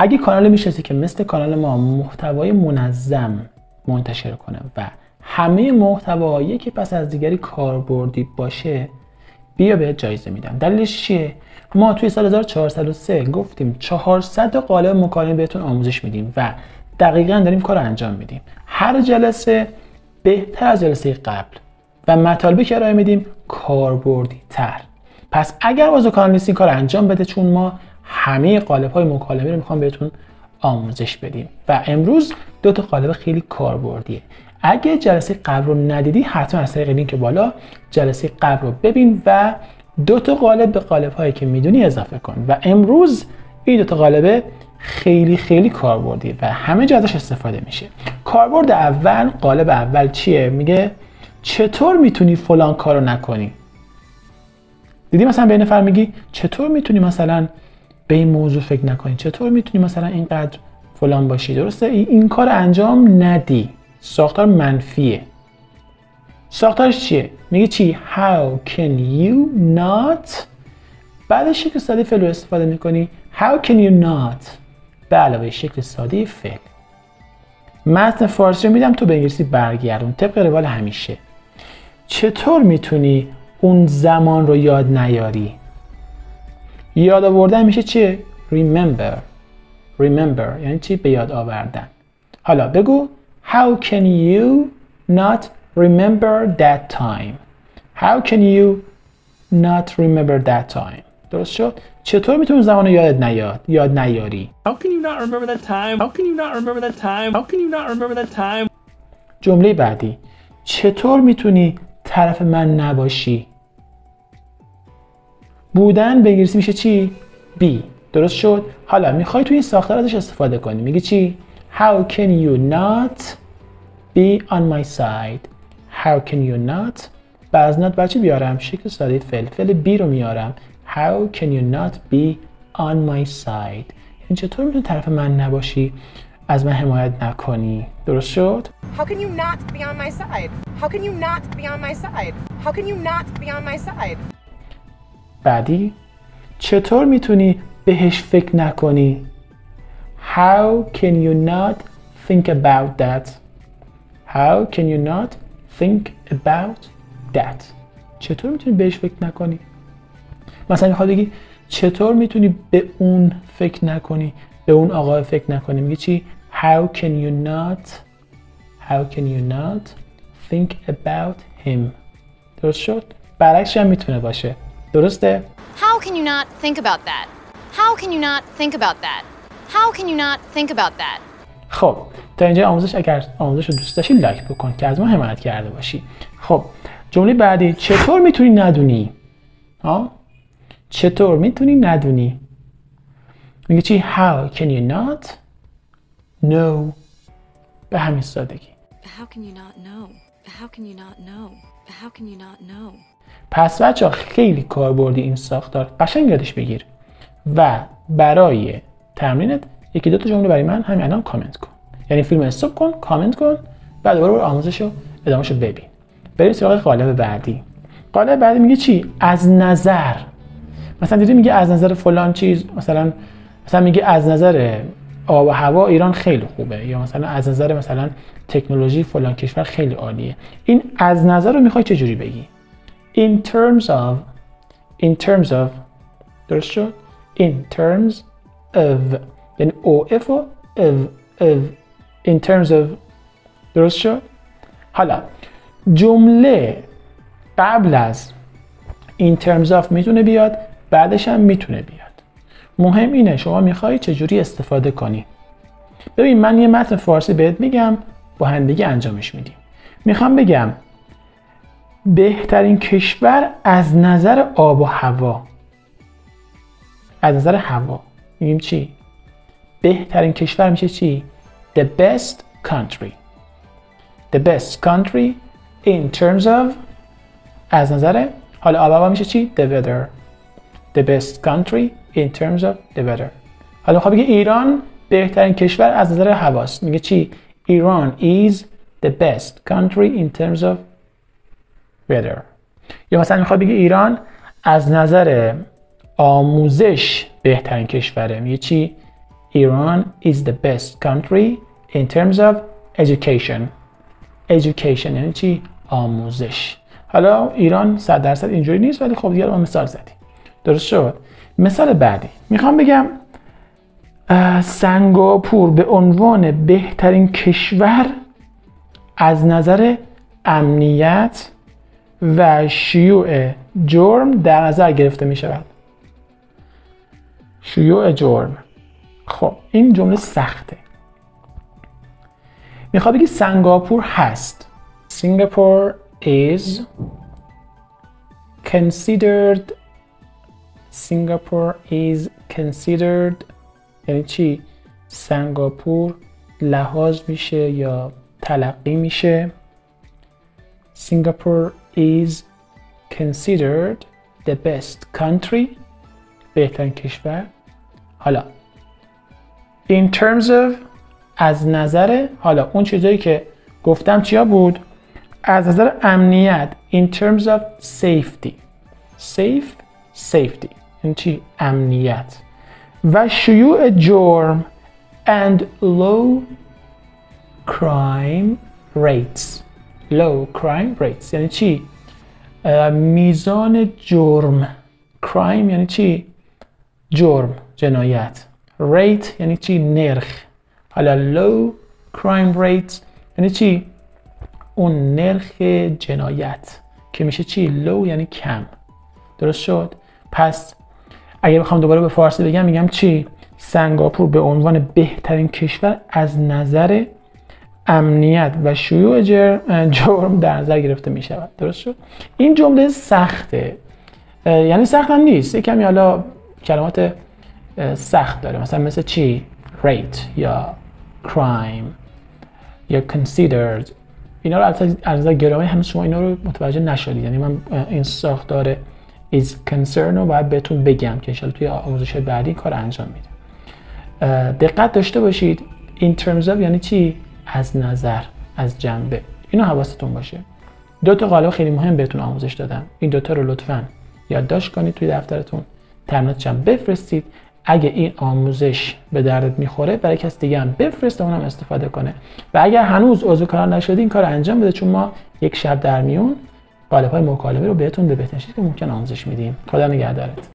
اگه کانال میشناسی که مثل کانال ما محتوای منظم منتشر کنه و همه محتوا یکی پس از دیگری کاربردی باشه، بیا بهت جایزه میدم. دلیلش چیه؟ ما توی سال 1403 گفتیم 400 قالب مکالمه بهتون آموزش میدیم و دقیقاً داریم کار انجام میدیم. هر جلسه بهتر از جلسه قبل و مطالبی که ارائه میدیم کاربردی تر. پس اگر واسه کانال نیستین کار انجام بده، چون ما همه قالب های مکالمه رو میخوام بهتون آموزش بدیم و امروز 2 تا قالب خیلی کاربردیه. اگه جلسه قبل رو ندیدی حتما از طریق لینک بالا جلسه قبل رو ببین و 2 تا قالب به قالب هایی که میدونی اضافه کن و امروز این 2 تا قالب خیلی کاربردیه و همه جا ازش استفاده میشه. کاربرد اول، قالب اول چیه؟ میگه چطور میتونی فلان کارو نکنی. دیدی مثلا به نفر میگی چطور میتونی مثلا به این موضوع فکر نکنی، چطور میتونی مثلا اینقدر فلان باشی، درسته؟ این کار انجام ندی. ساختار منفیه. ساختارش چیه؟ میگه چی؟ How can you not؟ بعدش شکل ساده فعل رو استفاده میکنی. How can you not؟ به علاوه شکل ساده فعل. متن فارسی رو میدم تو به انگلیسی برگردون طبق روال همیشه. چطور میتونی اون زمان رو یاد نیاری؟ یاد آوردن میشه چیه؟ Remember. Remember یعنی چی؟ به یاد آوردن. حالا بگو How can you not remember that time? How can you not remember that time? درست شد؟ چطور میتونی زمان رو یاد نیاری؟ How can you not remember that time? How can you not remember that time? How can you not remember that time? جمله بعدی چطور میتونی طرف من نباشی؟ بودن به انگلیسی میشه چی؟ be. درست شد؟ حالا میخوای توی این ساختار ازش استفاده کنی. میگه چی؟ How can you not be on my side? How can you not؟ بعد not بچه بیارم شکل ساده فعل be رو میارم. How can you not be on my side؟ یعنی چطور میتونی طرف من نباشی، از من حمایت نکنی. درست شد؟ How can you not be on my side? How can you not be on my side? How can you not be on my side? بعدی چطور میتونی بهش فکر نکنی؟ How can you not think about that? How can you not think about that? چطور میتونی بهش فکر نکنی؟ مثلا میخواد بگی چطور میتونی به اون فکر نکنی، به اون آقا فکر نکنی. میگی چی؟ How can you not think about him؟ درست شد؟ برعکسش هم میتونه باشه. درسته؟ How can you not think about that? How can you not think about that? How can you not think about that? خب تا اینجا آموزش، اگر آموزش رو دوست داشتی لایک بکن که از ما حمایت کرده باشی. خب جمله بعدی چطور میتونی ندونی؟ چطور میتونی ندونی؟ میگه چی؟ How can you not know؟ به همین سادگی. How can you not know? How can you not know? How can you not know? پس بچه‌ها خیلی کاربردی این ساختار، قشنگ یادش بگیر و برای تمرینت 1-2 تا جمله برای من همین الان کامنت کن. یعنی فیلم استاپ کن، کامنت کن، بعد دوباره برو آموزشو ادامهشو ببین. بریم سراغ قالب بعدی. قالب بعدی میگه چی؟ از نظر. مثلا دیدی میگه از نظر فلان چیز، مثلا میگه از نظر آب و هوا ایران خیلی خوبه، یا مثلا از نظر مثلا تکنولوژی فلان کشور خیلی عالیه. این از نظر رو میخوای چه جوری بگی؟ In terms of درست شد؟ In terms of یعنی of و of in terms of درست شد؟ حالا جمله قبل از in terms of میتونه بیاد، بعدش هم میتونه بیاد. مهم اینه شما میخوای چجوری استفاده کنی. ببین من یه متن فارسی بهت میگم، با همدیگه انجامش میدیم. میخوام بگم بهترین کشور از نظر آب و هوا. از نظر هوا میگیم چی؟ بهترین کشور میشه چی؟ The best country. The best country in terms of از نظر، حالا آب و هوا میشه چی؟ The weather. The best country in terms of the weather. حالا خب بگه ایران بهترین کشور از نظر هواست. میگه چی؟ Iran is the best country in terms of weather. یا مثلا میخواد بگه ایران از نظر آموزش بهترین کشوره. میگه چی؟ Iran is the best country in terms of education. Education یعنی چی؟ آموزش. حالا ایران 100% اینجوری نیست ولی خب دیگه ما مثال زدیم. درست شد؟ مثال بعدی میخوام بگم سنگاپور به عنوان بهترین کشور از نظر امنیت و شیوع جرم در نظر گرفته می شود. شیوع جرم. خب این جمله سخته. میخواد بگی سنگاپور هست. Singapore is considered. Singapore is considered یعنی چی؟ سنگاپور لحاظ میشه یا تلقی میشه. Singapore is considered the best country بهترین کشور. حالا in terms of از نظر حالا اون چیزایی که گفتم چیا بود؟ از نظر امنیت in terms of safety. safety این چی؟ امنیت و شیوع جرم and low crime rates. low crime rates یعنی چی؟ میزان جرم. crime یعنی چی؟ جرم، جنایت. rate یعنی چی؟ نرخ. حالا low crime rates یعنی چی؟ اون نرخ جنایت که میشه چی؟ low یعنی کم. درست شد؟ پس اگه بخوام دوباره به فارسی بگم میگم چی؟ سنگاپور به عنوان بهترین کشور از نظر امنیت و شیوع جرم در نظر گرفته می شود. درست شد؟ این جمله سخته. یعنی سخت هم نیست. یک کمی حالا کلمات سخت داره. مثلا مثل چی؟ rate یا crime یا considered. اینا رو از نظر گرامری هنوز شما اینا رو متوجه نشدید. یعنی من این ساختار is concern رو باید بهتون بگم که انشالله توی آموزش بعدی کار انجام میدم. دقت داشته باشید in terms of یعنی چی؟ از نظر، از جنبه. اینو حواستون باشه. دو تا قالب خیلی مهم بهتون آموزش دادم. این دوتا رو لطفاً یادداشت کنید توی دفترتون. تمریناتش هم بفرستید. اگه این آموزش به دردت میخوره برای کس دیگه هم بفرست اونم استفاده کنه. و اگر هنوز عضو کانال نشدی این کار انجام بده چون ما یک شب در میون قالب‌های مکالمه رو بهتون به بهترین شکل ممکن آموزش میدیم. خدا نگهدارت.